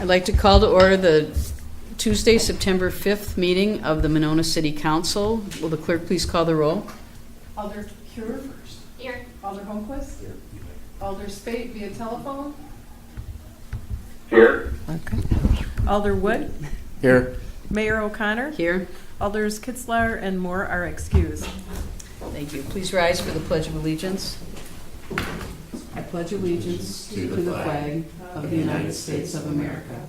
I'd like to call to order the Tuesday, September 5th meeting of the Monona City Council. Will the clerk please call the roll? Alder Cure first. Here. Alder Holmquist. Here. Alder Spate via telephone. Here. Okay. Alder Wood. Here. Mayor O'Connor. Here. Alders Kitzler and Moore are excused. Thank you. Please rise for the Pledge of Allegiance. I pledge allegiance to the flag of the United States of America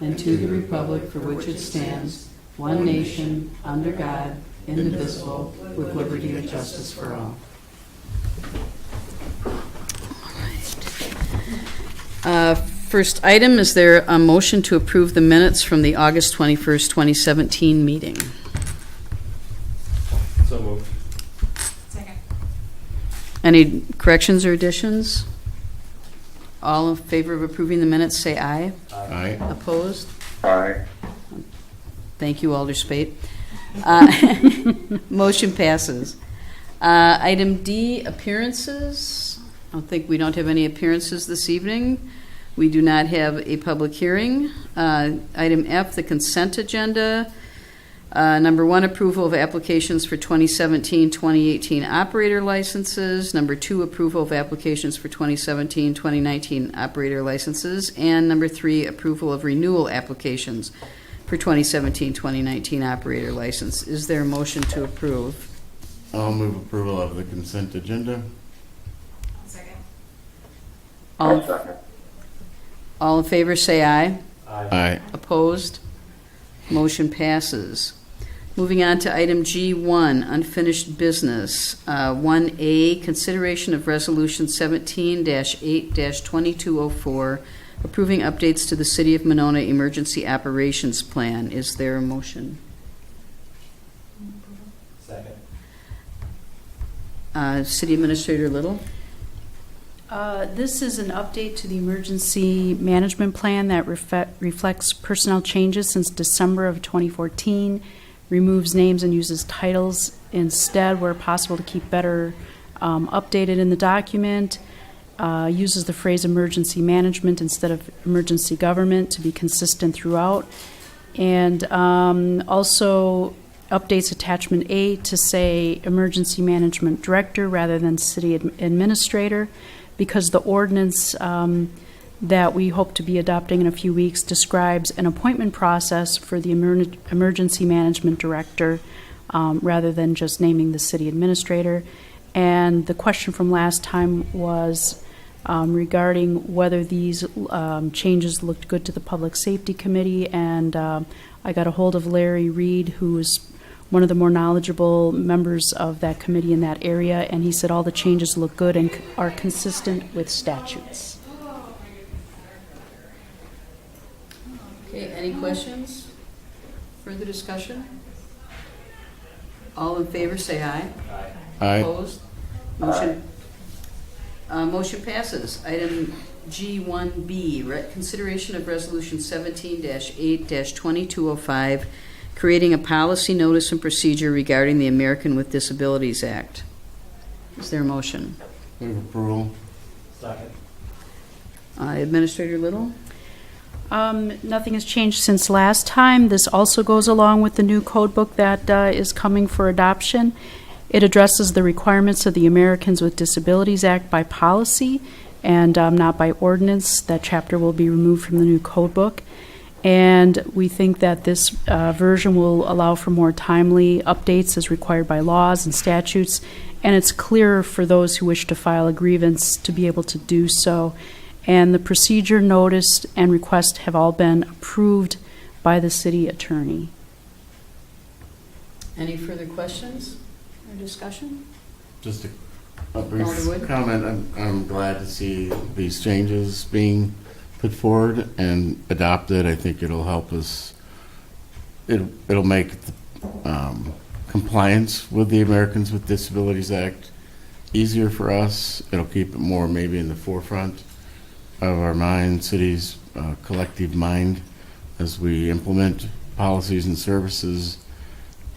and to the republic for which it stands, one nation, under God, indivisible, with liberty and justice for all. First item, is there a motion to approve the minutes from the August 21st, 2017 meeting? So moved. Second. Any corrections or additions? All in favor of approving the minutes, say aye. Aye. Opposed? Aye. Thank you, Alder Spate. Motion passes. Item D, appearances. We don't have any appearances this evening. We do not have a public hearing. Item F, the consent agenda. Number 1, approval of applications for 2017-2018 operator licenses. Number 2, approval of applications for 2017-2019 operator licenses. And number 3, approval of renewal applications for 2017-2019 operator license. Is there a motion to approve? I'll move approval of the consent agenda. Second. All in favor, say aye. Aye. Opposed? Motion passes. Moving on to item G1, unfinished business. 1A, consideration of resolution 17-8-2204, approving updates to the City of Monona Emergency Operations Plan. Is there a motion? Second. City Administrator Little? This is an update to the emergency management plan that reflects personnel changes since December of 2014, removes names and uses titles instead where possible to keep better updated in the document, uses the phrase emergency management instead of emergency government to be consistent throughout, and also updates attachment A to say emergency management director rather than city administrator, because the ordinance that we hope to be adopting in a few weeks describes an appointment process for the emergency management director rather than just naming the city administrator. And the question from last time was regarding whether these changes looked good to the Public Safety Committee, and I got a hold of Larry Reed, who is one of the more knowledgeable members of that committee in that area, and he said all the changes look good and are consistent with statutes. Okay, any questions? Further discussion? All in favor, say aye. Aye. Opposed? Motion passes. Item G1B, consideration of resolution 17-8-2205, creating a policy, notice, and procedure regarding the American with Disabilities Act. Is there a motion? Move approval. Second. Administrator Little? Nothing has changed since last time. This also goes along with the new code book that is coming for adoption. It addresses the requirements of the Americans with Disabilities Act by policy and not by ordinance. That chapter will be removed from the new code book. And we think that this version will allow for more timely updates as required by laws and statutes, and it's clearer for those who wish to file a grievance to be able to do so. And the procedure, notice, and request have all been approved by the city attorney. Any further questions or discussion? Just a Alder brief Wood? comment. I'm glad to see these changes being put forward and adopted. I think it'll help us. It'll make compliance with the Americans with Disabilities Act easier for us. It'll keep it more maybe in the forefront of our mind, city's collective mind, as we implement policies and services,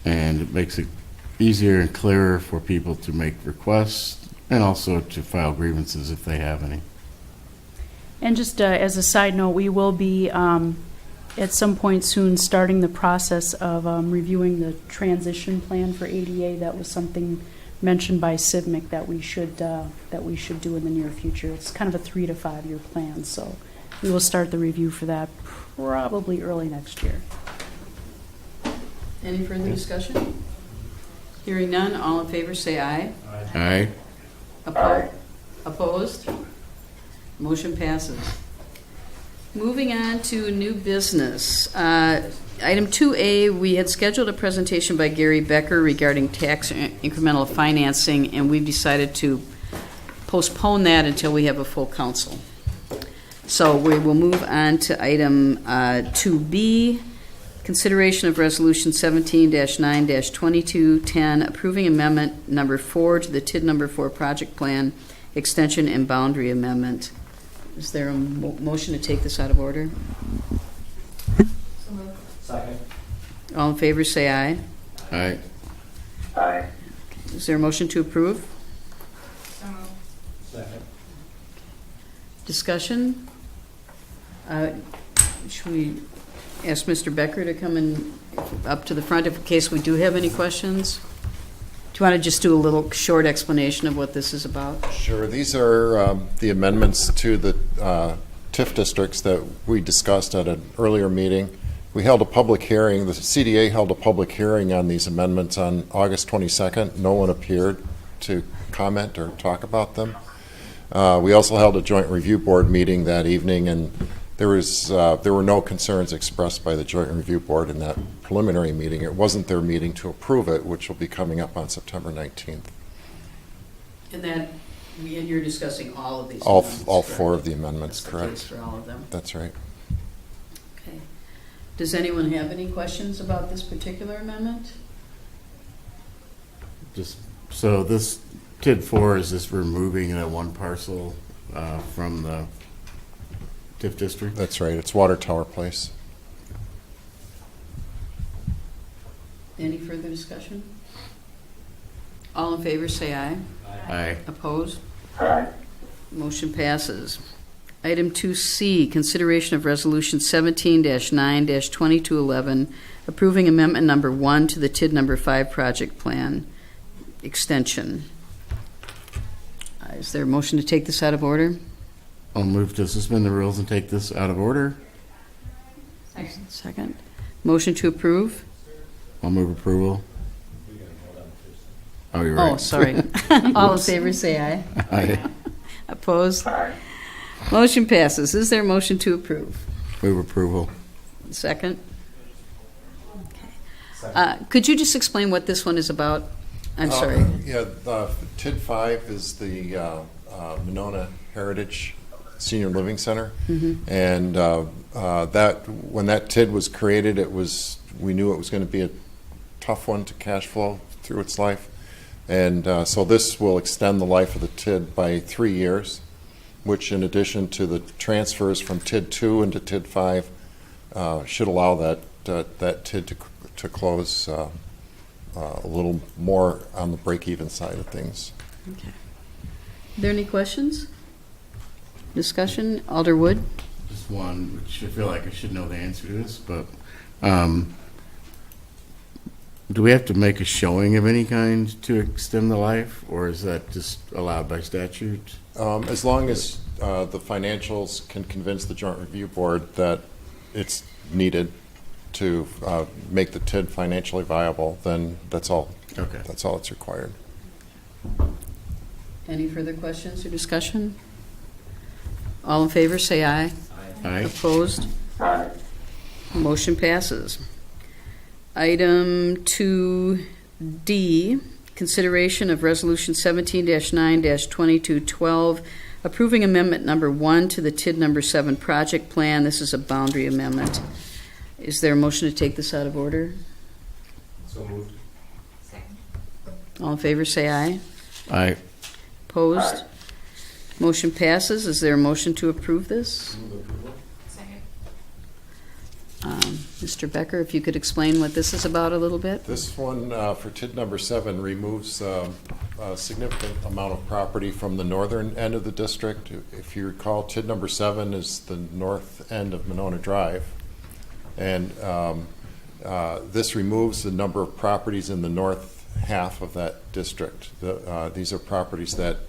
and it makes it easier and clearer for people to make requests and also to file grievances if they have any. And just as a side note, we will be at some point soon starting the process of reviewing the transition plan for ADA. That was something mentioned by CIVMIC that we should do in the near future. It's kind of a 3 to 5 year plan, so we will start the review for that probably early next year. Any further discussion? Hearing none, all in favor say aye. Aye. Opposed? Motion passes. Moving on to new business. Item 2A, we had scheduled a presentation by Gary Becker regarding tax incremental financing, and we've decided to postpone that until we have a full council. So we will move on to item 2B, consideration of resolution 17-9-2210, approving amendment number 4 to the TID number 4 project plan extension and boundary amendment. Is there a motion to take this out of order? So moved. Second. All in favor, say aye. Aye. Aye. Is there a motion to approve? So moved. Second. Discussion? Should we ask Mr. Becker to come in up to the front in case we do have any questions? Do you want to just do a little short explanation of what this is about? Sure. These are the amendments to the TIF districts that we discussed at an earlier meeting. We held a public hearing. The CDA held a public hearing on these amendments on August 22nd. No one appeared to comment or talk about them. We also held a joint review board meeting that evening, and there were no concerns expressed by the joint review board in that preliminary meeting. It wasn't their meeting to approve it, which will be coming up on September 19th. And you're discussing all of these All amendments, all correct? 4 of the amendments, That's the case correct? for all of them. That's right. Okay. Does anyone have any questions about this particular amendment? Just, so this TID 4 is just removing that one parcel from the TIF district? That's right. It's Water Tower Place. Any further discussion? All in favor, say aye. Aye. Opposed? Motion passes. Item 2C, consideration of resolution 17-9-2211, approving amendment number 1 to the TID number 5 project plan extension. Is there a motion to take this out of order? I'll move to suspend the rules and take this out of order. Second. Motion to approve? I'll move approval. Oh, you're right. Oh, sorry. All in favor, say aye. Aye. Opposed? Motion passes. Is there a motion to approve? Move approval. Second? Could you just explain what this one is about? I'm sorry. Yeah, TID 5 is the Monona Heritage Senior Living Center. And that when that TID was created, we knew it was going to be a tough one to cash flow through its life. And so this will extend the life of the TID by 3 years, which in addition to the transfers from TID 2 into TID 5 should allow that TID to close a little more on the break-even side of things. Okay. Are there any questions? Discussion? Alderwood? Just one, which I feel like I should know the answer to this, but do we have to make a showing of any kind to extend the life, or is that just allowed by statute? As long as the financials can convince the Joint Review Board that it's needed to make the TID financially viable, then that's all. Okay. That's all that's required. Any further questions or discussion? All in favor, say aye. Aye. Opposed? Motion passes. Item 2D, consideration of resolution 17-9-2212, approving amendment number 1 to the TID number 7 project plan. This is a boundary amendment. Is there a motion to take this out of order? So moved. Second. All in favor, say aye. Aye. Opposed? Motion passes. Is there a motion to approve this? Move approval. Second. Mr. Becker, if you could explain what this is about a little bit? This one, for TID number 7, removes a significant amount of property from the northern end of the district. If you recall, TID number 7 is the north end of Monona Drive. And this removes the number of properties in the north half of that district. These are properties that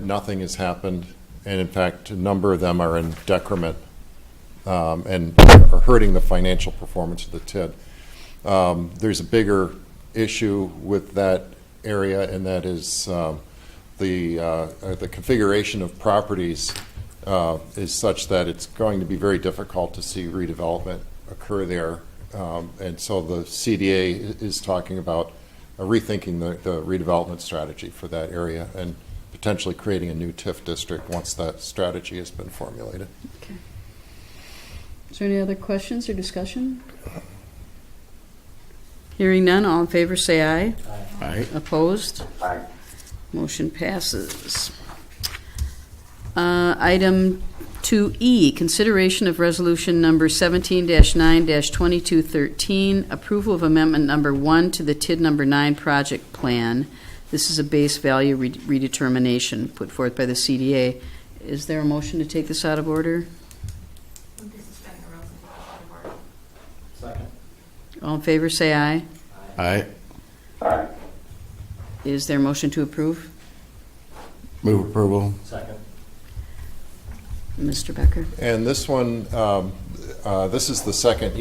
nothing has happened, and in fact, a number of them are in decrement and are hurting the financial performance of the TID. There's a bigger issue with that area, and that is the configuration of properties is such that it's going to be very difficult to see redevelopment occur there. And so the CDA is talking about rethinking the redevelopment strategy for that area and potentially creating a new TIF district once that strategy has been formulated. Okay. Is there any other questions or discussion? Hearing none, all in favor say aye. Aye. Opposed? Aye. Motion passes. Item 2E, consideration of resolution number 17-9-2213, approval of amendment number 1 to the TID number 9 project plan. This is a base value redetermination put forth by the CDA. Is there a motion to take this out of order? Move to suspend the rules and take this out of order. Second. All in favor say aye. Aye. Aye. Is there a motion to approve? Move approval. Second. Mr. Becker? And this one, this is the second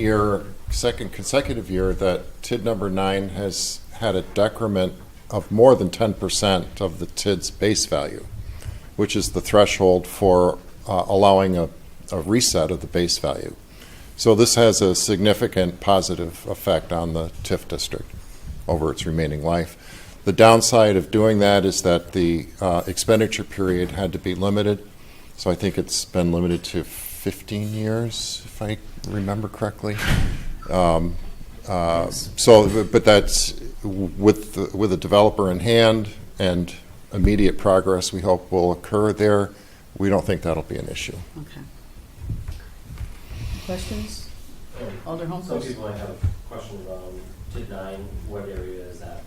consecutive year that TID number 9 has had a decrement of more than 10% of the TID's base value, which is the threshold for allowing a reset of the base value. So this has a significant positive effect on the TIF district over its remaining life. The downside of doing that is that the expenditure period had to be limited. So I think it's been limited to 15 years, if I remember correctly. But that's with a developer in hand and immediate progress we hope will occur there. We don't think that'll be an issue. Okay. Questions? Alder Some Holmquist? people might have questions on TID 9, what area is that?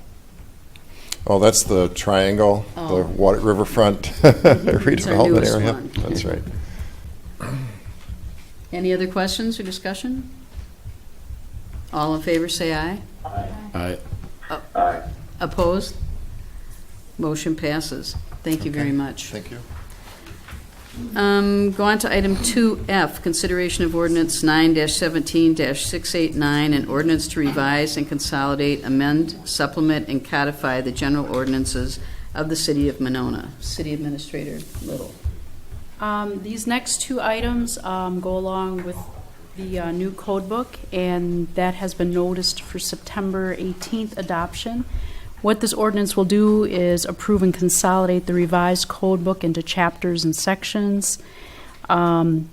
Oh, that's the triangle, Oh. the water riverfront redevelopment newest area. one. That's right. Any other questions or discussion? All in favor say aye. Aye. Aye. Opposed? Motion passes. Thank you very much. Thank you. Go on to item 2F, consideration of ordinance 9-17-689, an ordinance to revise and consolidate, amend, supplement, and codify the general ordinances of the City of Monona. City Administrator Little. These next two items go along with the new code book, and that has been noticed for September 18th adoption. What this ordinance will do is approve and consolidate the revised code book into chapters and sections. The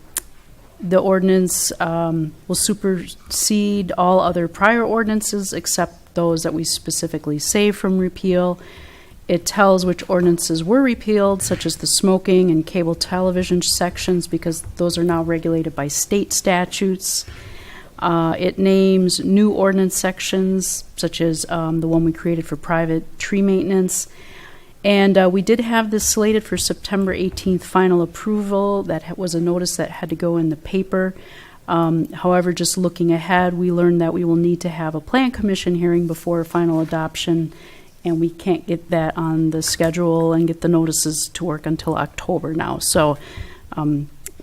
ordinance will supersede all other prior ordinances except those that we specifically save from repeal. It tells which ordinances were repealed, such as the smoking and cable television sections, because those are now regulated by state statutes. It names new ordinance sections, such as the one we created for private tree maintenance. And we did have this slated for September 18th final approval. That was a notice that had to go in the paper. However, just looking ahead, we learned that we will need to have a plan commission hearing before final adoption, and we can't get that on the schedule and get the notices to work until October now. So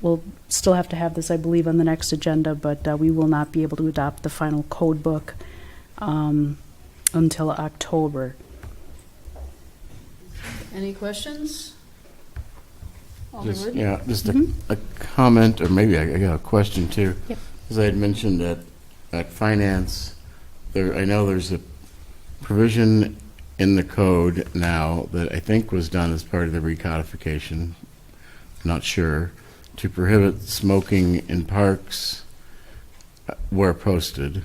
we'll still have to have this, I believe, on the next agenda, but we will not be able to adopt the final code book until October. Any questions? Alder Just, Wood? yeah, just a comment, or maybe I got a question too. Yep. As I had mentioned at finance, I know there's a provision in the code now that I think was done as part of the recodification, not sure, to prohibit smoking in parks where posted.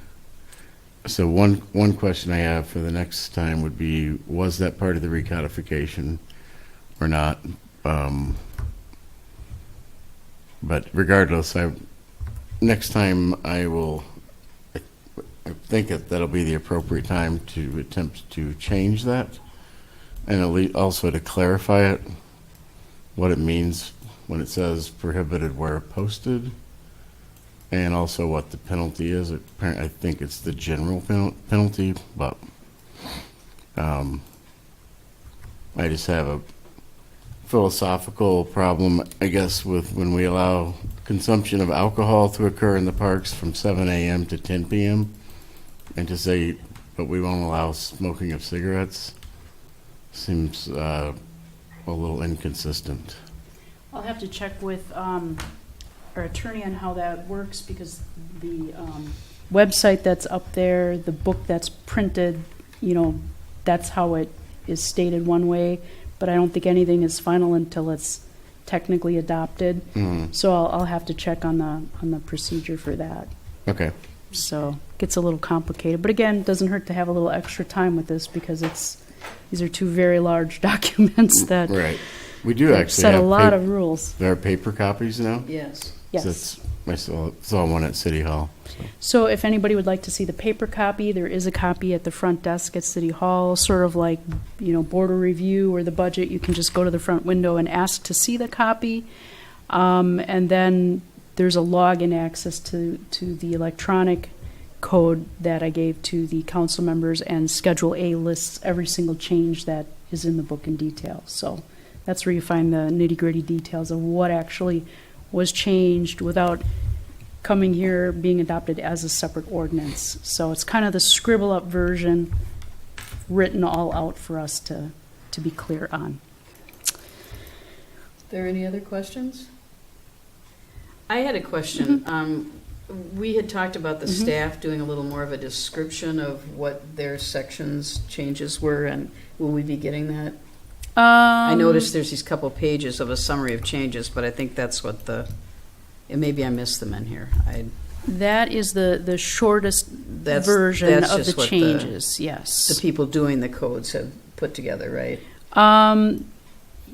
So one question I have for the next time would be, was that part of the recodification or not? But regardless, next time I will think that'll be the appropriate time to attempt to change that, and also to clarify it, what it means when it says prohibited where posted, and also what the penalty is. I think it's the general penalty, but I just have a philosophical problem, I guess, with when we allow consumption of alcohol to occur in the parks from 7 a.m. to 10 p.m. and to say, but we won't allow smoking of cigarettes, seems a little inconsistent. I'll have to check with our attorney on how that works, because the website that's up there, the book that's printed, that's how it is stated one way, but I don't think anything is final until it's technically adopted. So I'll have to check on the procedure for that. Okay. So it gets a little complicated, but again, it doesn't hurt to have a little extra time with this, because these are two very large documents that Right. We do actually set a have lot of rules. There are paper copies now? Yes. Yes. So it's all one at City Hall. So if anybody would like to see the paper copy, there is a copy at the front desk at City Hall, sort of like, board of review or the budget. You can just go to the front window and ask to see the copy. And then there's a login access to the electronic code that I gave to the council members, and Schedule A lists every single change that is in the book in detail. So that's where you find the nitty-gritty details of what actually was changed without coming here being adopted as a separate ordinance. So it's kind of the scribble-up version written all out for us to be clear on. There any other questions? I had a question. We had talked about the staff doing a little more of a description of what their sections changes were, and will we be getting that? I noticed there's these couple pages of a summary of changes, but I think that's what and maybe I missed them in here. That is the shortest That's version of just the what changes, yes. the people doing the codes have put together, right?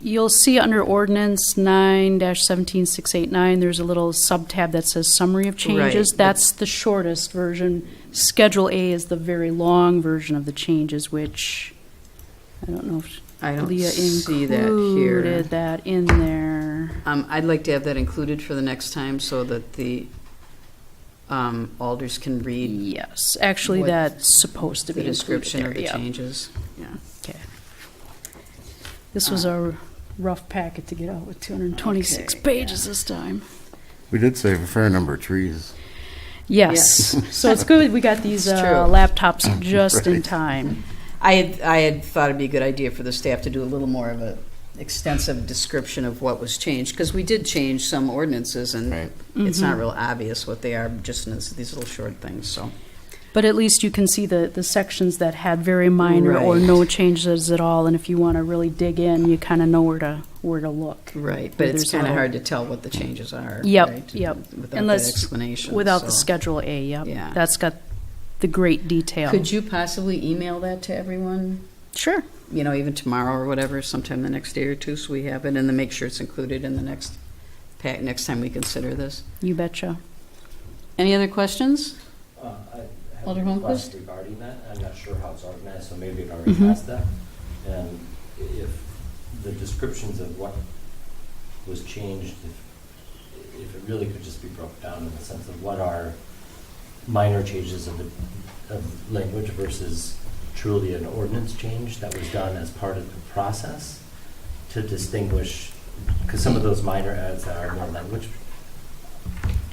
You'll see under ordinance 9-17689, there's a little sub-tab that says summary of changes. Right. That's the shortest version. Schedule A is the very long version of the changes, which I don't know if I don't Leah see that here. included that in there. I'd like to have that included for the next time so that the alders can read Yes, actually, what that's supposed to the be description of included the there, yeah. changes. Yeah. Okay. This was a rough packet to get out with 226 Okay, pages this time. We did save a fair number of trees. Yes, so it's good we got these It's true. laptops just in Right. time. I had thought it'd be a good idea for the staff to do a little more of a extensive description of what was changed, because we did change some ordinances, and Right. it's not real obvious what they are, just in these little short things, so. But at least you can see the sections that had very minor or Right. no changes at all, and if you want to really dig in, you kind of know where to look. Right, but it's There's a kind of little- hard to tell what the changes are. Yep, right, yep. Without that Unless, explanation. without the so. Schedule A, yep. Yeah. That's got the great detail. Could you possibly email that to everyone? Sure. Even tomorrow or whatever, sometime the next day or two, so we have it, and then make sure it's included in the next time we consider this. You betcha. Any other questions? I have Alder a Holmquist? request regarding that. I'm not sure how it's organized, so maybe it already has that. And if the descriptions of what was changed, if it really could just be broken down in the sense of what are minor changes of language versus truly an ordinance change that was done as part of the process to distinguish, because some of those minor adds that are more language,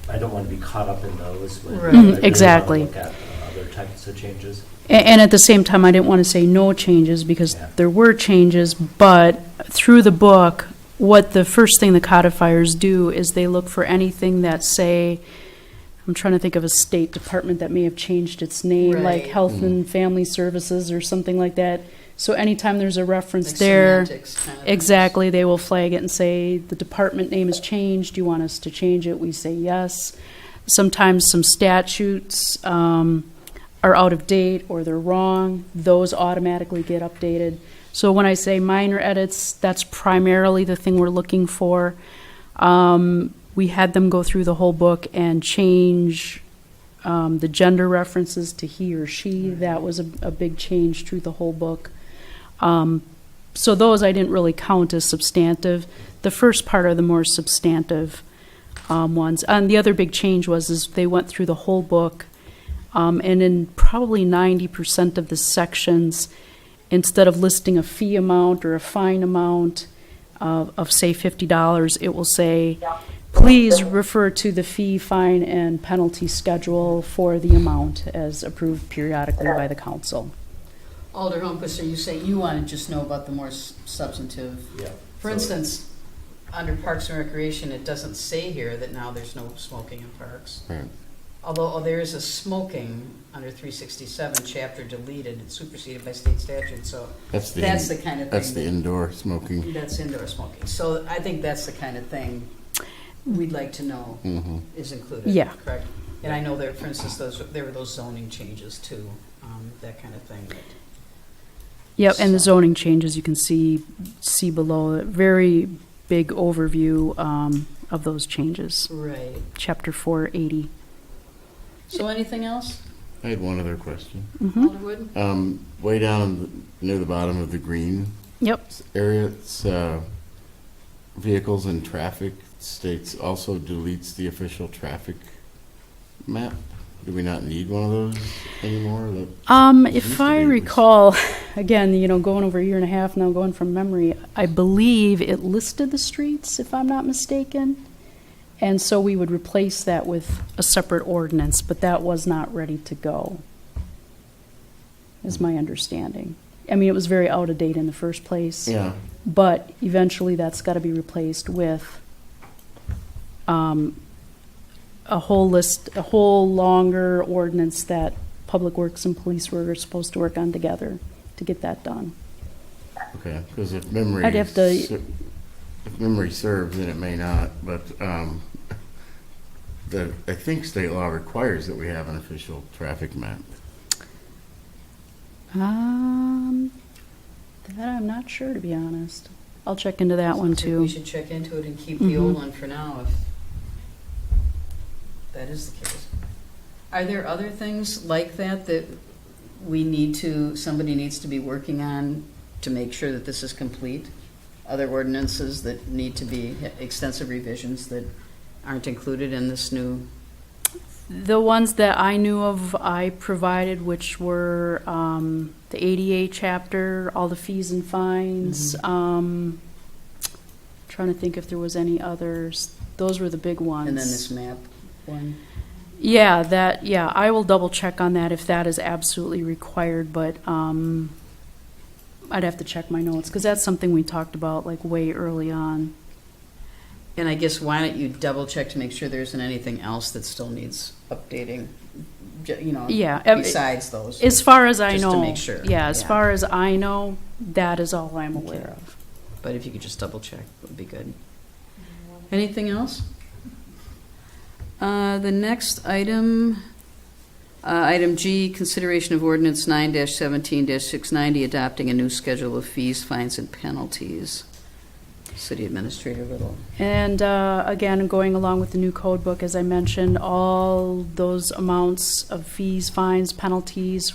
I don't want to be caught up in those. When Right. I really Exactly. want to look at other types of changes. And at the same time, I didn't want to say no changes, because Yeah. there were changes, but through the book, what the first thing the codifiers do is they look for anything that, say, I'm trying to think of a state department that may have changed its name, like Right. Health and Family Services or something like that. So anytime there's a reference Like there, semantics kind of exactly, they will flag it and say, the department name has changed, do you want us to change it? We say yes. Sometimes some statutes are out of date or they're wrong, those automatically get updated. So when I say minor edits, that's primarily the thing we're looking for. We had them go through the whole book and change The gender references to he or she, that was a big change through the whole book. So those I didn't really count as substantive. The first part are the more substantive ones. And the other big change is they went through the whole book, and in probably 90% of the sections, instead of listing a fee amount or a fine amount of say $50, it will say, please refer to the fee, fine, and penalty schedule for the amount as approved periodically by the council. Alder Holmquist, are you saying you want to just know about the more substantive? Yeah. For So- instance, under Parks and Recreation, it doesn't say here that now there's no smoking in parks. Right. Although there is a smoking under 367 chapter deleted, it's superseded by state statute, so That's the that's the kind of thing. That's the indoor smoking. That's indoor smoking. So I think that's the kind of thing we'd like to know Mm-hmm. is included. Yeah. Correct? And I know there, for instance, there were those zoning changes too, that kind of thing. Yep, and the So- zoning changes you can see below. A very big overview of those changes. Right. Chapter 480. So anything else, I had one other question. Mhm. Way down near the bottom of the green Yep. area, it's vehicles and traffic states also deletes the official traffic map. Do we not need one of those anymore? That used If to I be- recall, again, going over a year and a half now, going from memory, I believe it listed the streets, if I'm not mistaken. And so we would replace that with a separate ordinance, but that was not ready to go, is my understanding. I mean, it was very out of date in the first place. Yeah. But eventually that's got to be replaced with a whole longer ordinance that Public Works and Police were supposed to work on together to get that done. Okay. Because if memory I'd have to- if memory serves, then it may not. But I think state law requires that we have an official traffic map. That I'm not sure, to be honest. I'll check into that one I think too. we should check into it and keep the Mhm. old one for now if that is the case. Are there other things like that that somebody needs to be working on to make sure that this is complete? Other ordinances that need to be extensive revisions that aren't included in this new? The ones that I knew of, I provided, which were the ADA chapter, all the fees and fines. Trying to think if there was any others. Those were the big ones. And then this map one? Yeah, I will double check on that if that is absolutely required, but I'd have to check my notes, because that's something we talked about like way early on. And I guess why don't you double check to make sure there isn't anything else that still needs updating, Yeah, besides those? As far as I Just to know. make sure. Yeah, as Yeah. far as I know, that is all I'm aware of. But if you could just double check, it would be good. Anything else? The next item, item G, consideration of ordinance 9-17-690, adopting a new schedule of fees, fines, and penalties. City Administrator Little. And again, going along with the new code book, as I mentioned, all those amounts of fees, fines, penalties,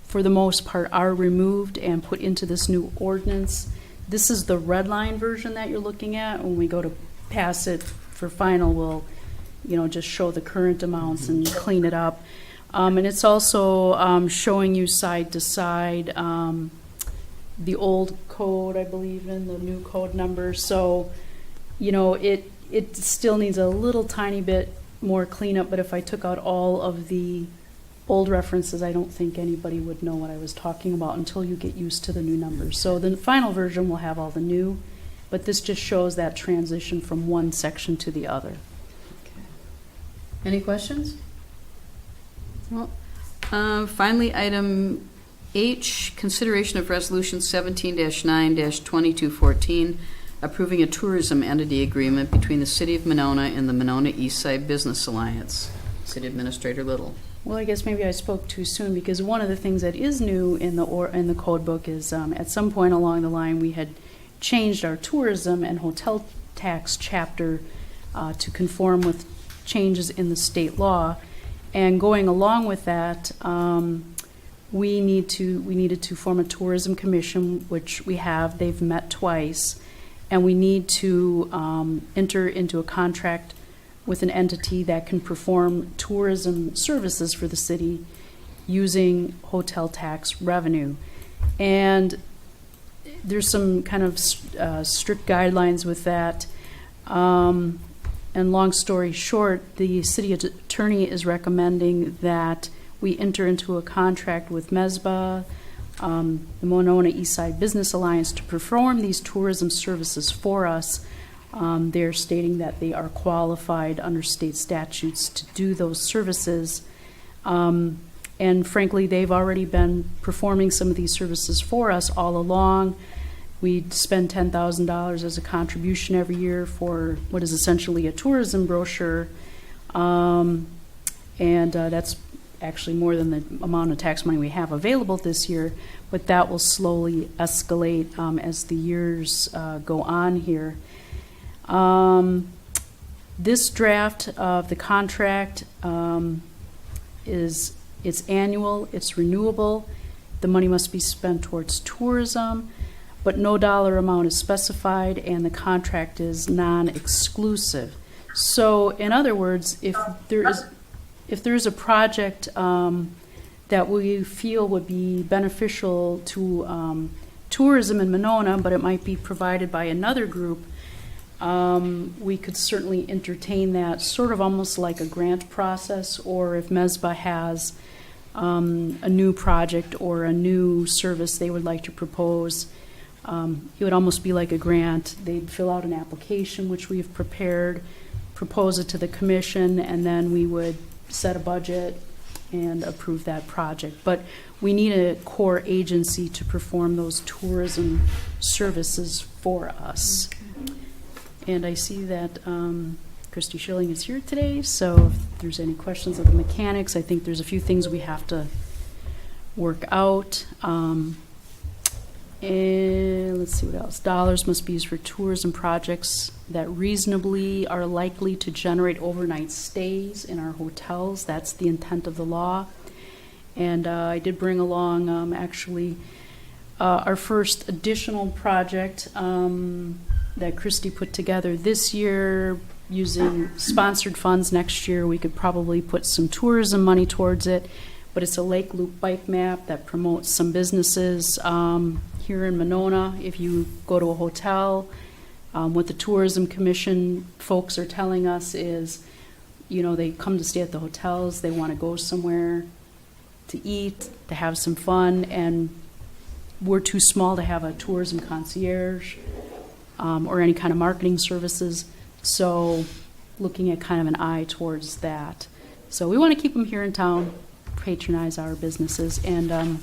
for the most part, are removed and put into this new ordinance. This is the red line version that you're looking at. When we go to pass it for final, we'll, just show the current amounts and clean it up. And it's also showing you side to side the old code, I believe, and the new code number. So, it still needs a little tiny bit more cleanup, but if I took out all of the old references, I don't think anybody would know what I was talking about until you get used to the new numbers. So the final version will have all the new, but this just shows that transition from one section to the other. Any questions? Well, finally, item H, consideration of resolution 17-9-2214, approving a tourism entity agreement between the City of Monona and the Monona East Side Business Alliance. City Administrator Little. Well, I guess maybe I spoke too soon, because one of the things that is new in the code book is at some point along the line we had changed our tourism and hotel tax chapter to conform with changes in the state law. And going along with that, we needed to form a tourism commission, which we have. They've met twice, and we need to enter into a contract with an entity that can perform tourism services for the city using hotel tax revenue. And there's some kind of strict guidelines with that. And long story short, the city attorney is recommending that we enter into a contract with MESBA, the Monona Eastside Business Alliance, to perform these tourism services for us. They're stating that they are qualified under state statutes to do those services. And frankly, they've already been performing some of these services for us all along. We spend $10,000 as a contribution every year for what is essentially a tourism brochure. And that's actually more than the amount of tax money we have available this year, but that will slowly escalate as the years go on here. This draft of the contract it's annual, it's renewable. The money must be spent towards tourism, but no dollar amount is specified, and the contract is non-exclusive. So, in other words, if there is a project that we feel would be beneficial to tourism in Monona, but it might be provided by another group, we could certainly entertain that, sort of almost like a grant process, or if MESBA has a new project or a new service they would like to propose, it would almost be like a grant. They'd fill out an application, which we've prepared, propose it to the commission, and then we would set a budget and approve that project. But we need a core agency to perform those tourism services for us. And I see that Christy Schilling is here today, so if there's any questions of the mechanics, I think there's a few things we have to work out. And let's see what else. Dollars must be used for tourism projects that reasonably are likely to generate overnight stays in our hotels. That's the intent of the law. And I did bring along actually our first additional project that Christy put together this year using sponsored funds. Next year we could probably put some tourism money towards it, but it's a Lake Loop bike map that promotes some businesses here in Monona. If you go to a hotel, what the Tourism Commission folks are telling us is, you know, they come to stay at the hotels, they want to go somewhere to eat, to have some fun, and we're too small to have a tourism concierge or any kind of marketing services. So looking at kind of an eye towards that. So we want to keep them here in town, patronize our businesses. And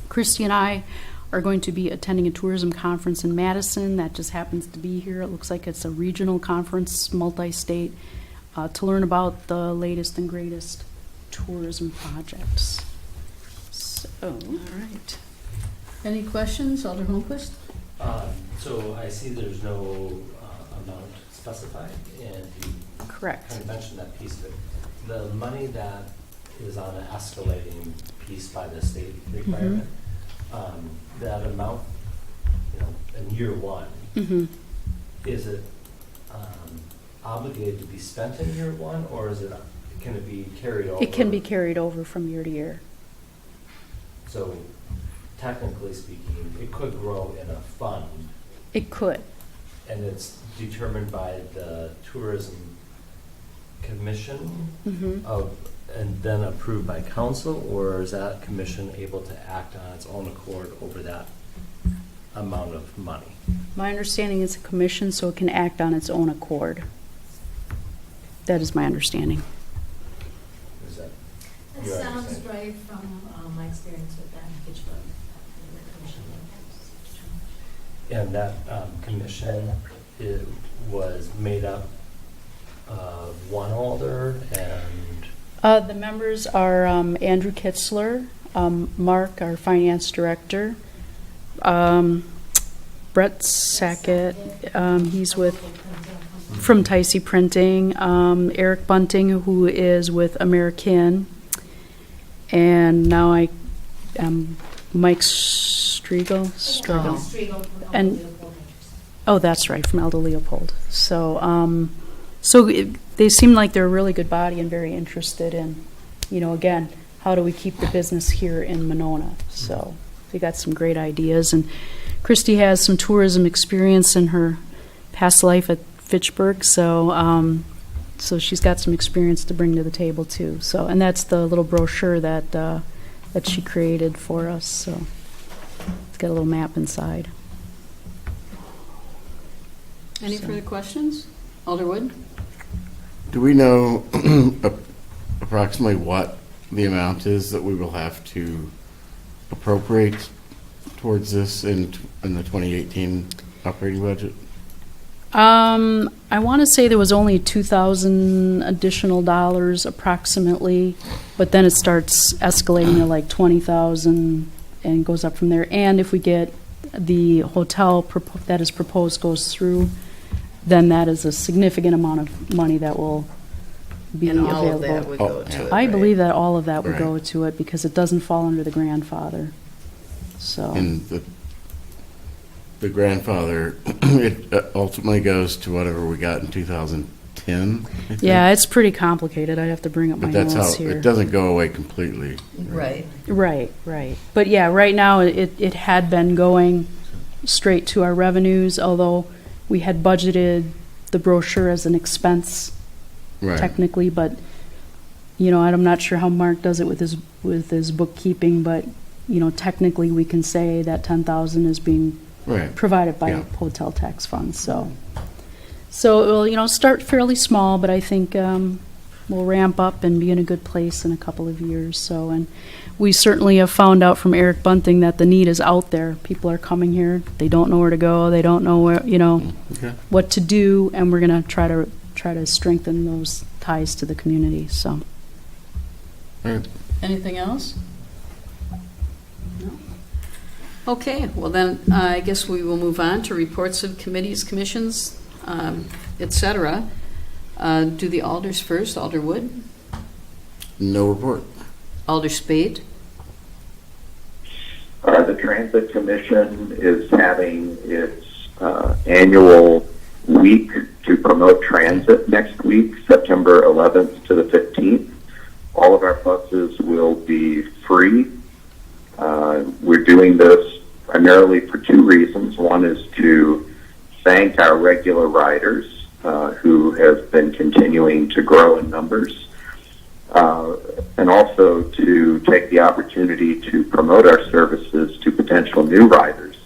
Christy and I are going to be attending a tourism conference in Madison that just happens to be here. It looks like it's a regional conference, multi-state, to learn about the latest and greatest tourism projects. So, All right. Any questions, Alder Holmquist? So I see there's no amount specified, and you correct. kind of mentioned that piece of it. The money that is on an escalating piece by the state requirement, that amount, you know, in year one, is it obligated to be spent in year one, or can it be carried over? It can be carried over from year to year. So technically speaking, it could grow in a fund. It could. And it's determined by the tourism commission and then approved by council, or is that commission able to act on its own accord over that amount of money? My understanding is a commission, so it can act on its own accord. That is my understanding. Is that That your sounds understanding? right from my experience with that in Fitchburg. And that commission was made up of one alder and The members are Andrew Kitzler, Mark, our finance director, Brett Sackett, he's with from Ticey Printing, Eric Bunting, who is with American, and now Mike Striegel. Striegel from And- Leopold Ventures. Oh, that's right, from Aldo Leopold. So, they seem like they're a really good body and very interested in, again, how do we keep the business here in Monona? So they got some great ideas, and Christy has some tourism experience in her past life at Fitchburg, so she's got some experience to bring to the table too. So, and that's the little brochure that she created for us. So it's got a little map inside. Any further questions? Alderwood? Do we know approximately what the amount is that we will have to appropriate towards this in the 2018 operating budget? I want to say there was only $2,000 additional dollars approximately, but then it starts escalating to like $20,000 and goes up from there. And if we get the hotel that is proposed goes through, then that is a significant amount of money that will be And all available. of that would go to it, I right? believe that all of that would Right. go to it because it doesn't fall under the grandfather. So. And the grandfather, it ultimately goes to whatever we got in 2010. I think. Yeah, it's pretty complicated. I'd have to bring up my But that's how, notes here. it doesn't go away completely. Right. Right. But yeah, right now it had been going straight to our revenues, although we had budgeted the brochure as an expense Right. technically, but I'm not sure how Mark does it with his bookkeeping, but technically we can say that 10,000 is being Right. provided by Yeah. hotel tax funds. So it will start fairly small, but I think we'll ramp up and be in a good place in a couple of years. So, and we certainly have found out from Eric Bunting that the need is out there. People are coming here. They don't know where to go. They don't know where Okay. what to do, and we're going to try to strengthen those ties to the community. So. All right. Anything else? No? Okay, well then, I guess we will move on to reports of committees, commissions, et cetera. Do the alders first. Alder Wood? No report. Alder Spade? The Transit Commission is having its annual week to promote transit next week, September 11th to the 15th. All of our buses will be free. We're doing this primarily for two reasons. One is to thank our regular riders who have been continuing to grow in numbers, and also to take the opportunity to promote our services to potential new riders.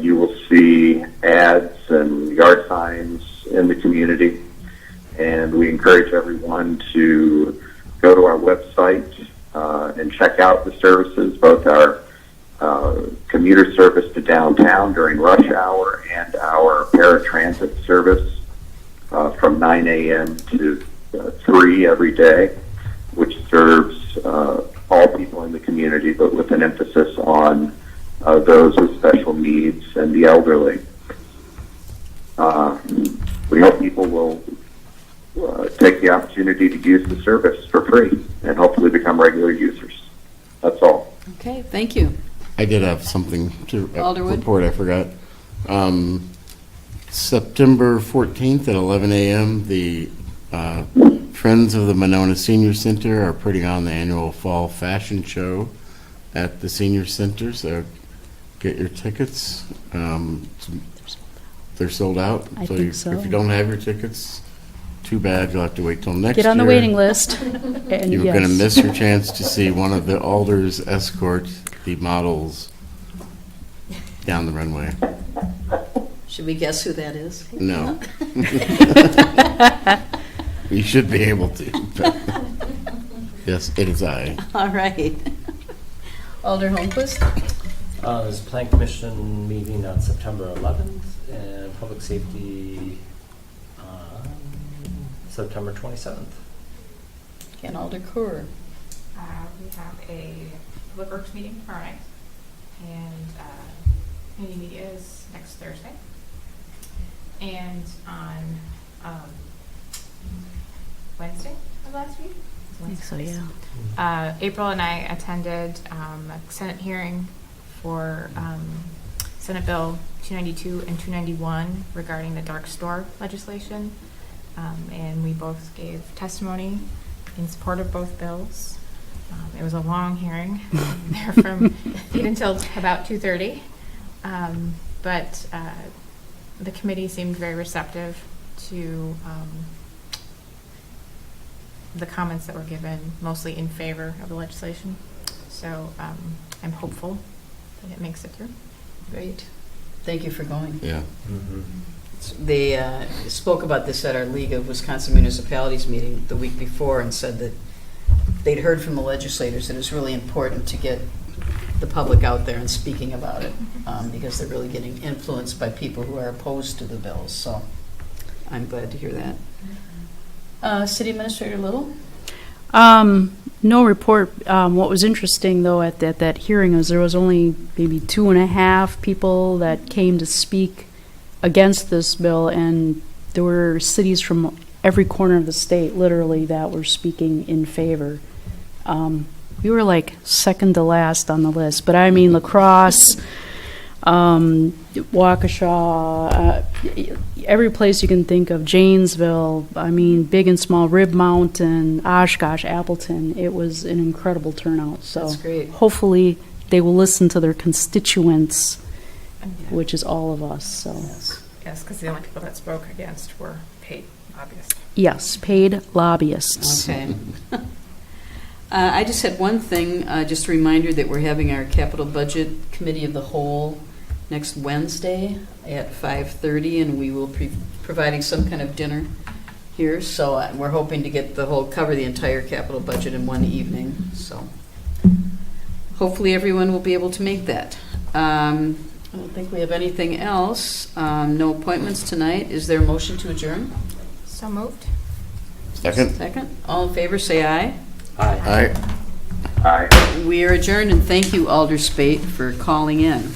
You will see ads and yard signs in the community, and we encourage everyone to go to our website and check out the services, both our commuter service to downtown during rush hour and our paratransit service from 9 a.m. to 3 every day, which serves all people in the community, but with an emphasis on those with special needs and the elderly. We hope people will take the opportunity to use the service for free and hopefully become regular users. That's all. Okay, thank you. I did have something to Alderwood? report. I forgot. September 14th at 11 a.m., the Friends of the Monona Senior Center are putting on the annual fall fashion show at the Senior Center, so get your tickets. They're sold out. I think so. If you don't have your tickets, too bad. You'll have to wait till next year. Get on the waiting list. And You're yes. going to miss your chance to see one of the alders escort the models down the runway. Should we guess who that is? No. You should be able to. but yes, it is I. All right. Alder Holmquist? There's a Plan Commission meeting on September 11th and Public Safety on September 27th. And Alder Kur? We have a Public Works meeting tomorrow night, and community media is next Thursday. And on Wednesday of last week. I think so, yeah. April and I attended a Senate hearing for Senate Bill 292 and 291 regarding the dark store legislation. And we both gave testimony in support of both bills. It was a long hearing, there from 8 until about 2:30. But the committee seemed very receptive to the comments that were given, mostly in favor of the legislation. So I'm hopeful that it makes it through. Great. Thank you for going. Yeah. They spoke about this at our League of Wisconsin Municipalities meeting the week before and said that they'd heard from the legislators that it's really important to get the public out there and speaking about it because they're really getting influenced by people who are opposed to the bills. So I'm glad to hear that. City Administrator Little? No report. What was interesting, though, at that hearing is there was only maybe 2.5 people that came to speak against this bill, and there were cities from every corner of the state, literally, that were speaking in favor. We were like second to last on the list, but I mean La Crosse, Waukesha, every place you can think of, Janesville, I mean, big and small, Rib Mountain, Oshkosh, Appleton. It was an incredible turnout. So That's great. hopefully they will listen to their constituents, which is all of us. So Yes, because the only people that spoke against were paid lobbyists. yes, paid lobbyists. Okay. I just had one thing, just a reminder that we're having our Capital Budget Committee of the Whole next Wednesday at 5:30, and we will be providing some kind of dinner here. So we're hoping to get cover the entire capital budget in one evening. So hopefully everyone will be able to make that. I don't think we have anything else. No appointments tonight. Is there a motion to adjourn? So moved. Second? Second. All in favor, say aye. Aye. Aye. Aye. We are adjourned, and thank you, Alder Spate, for calling in.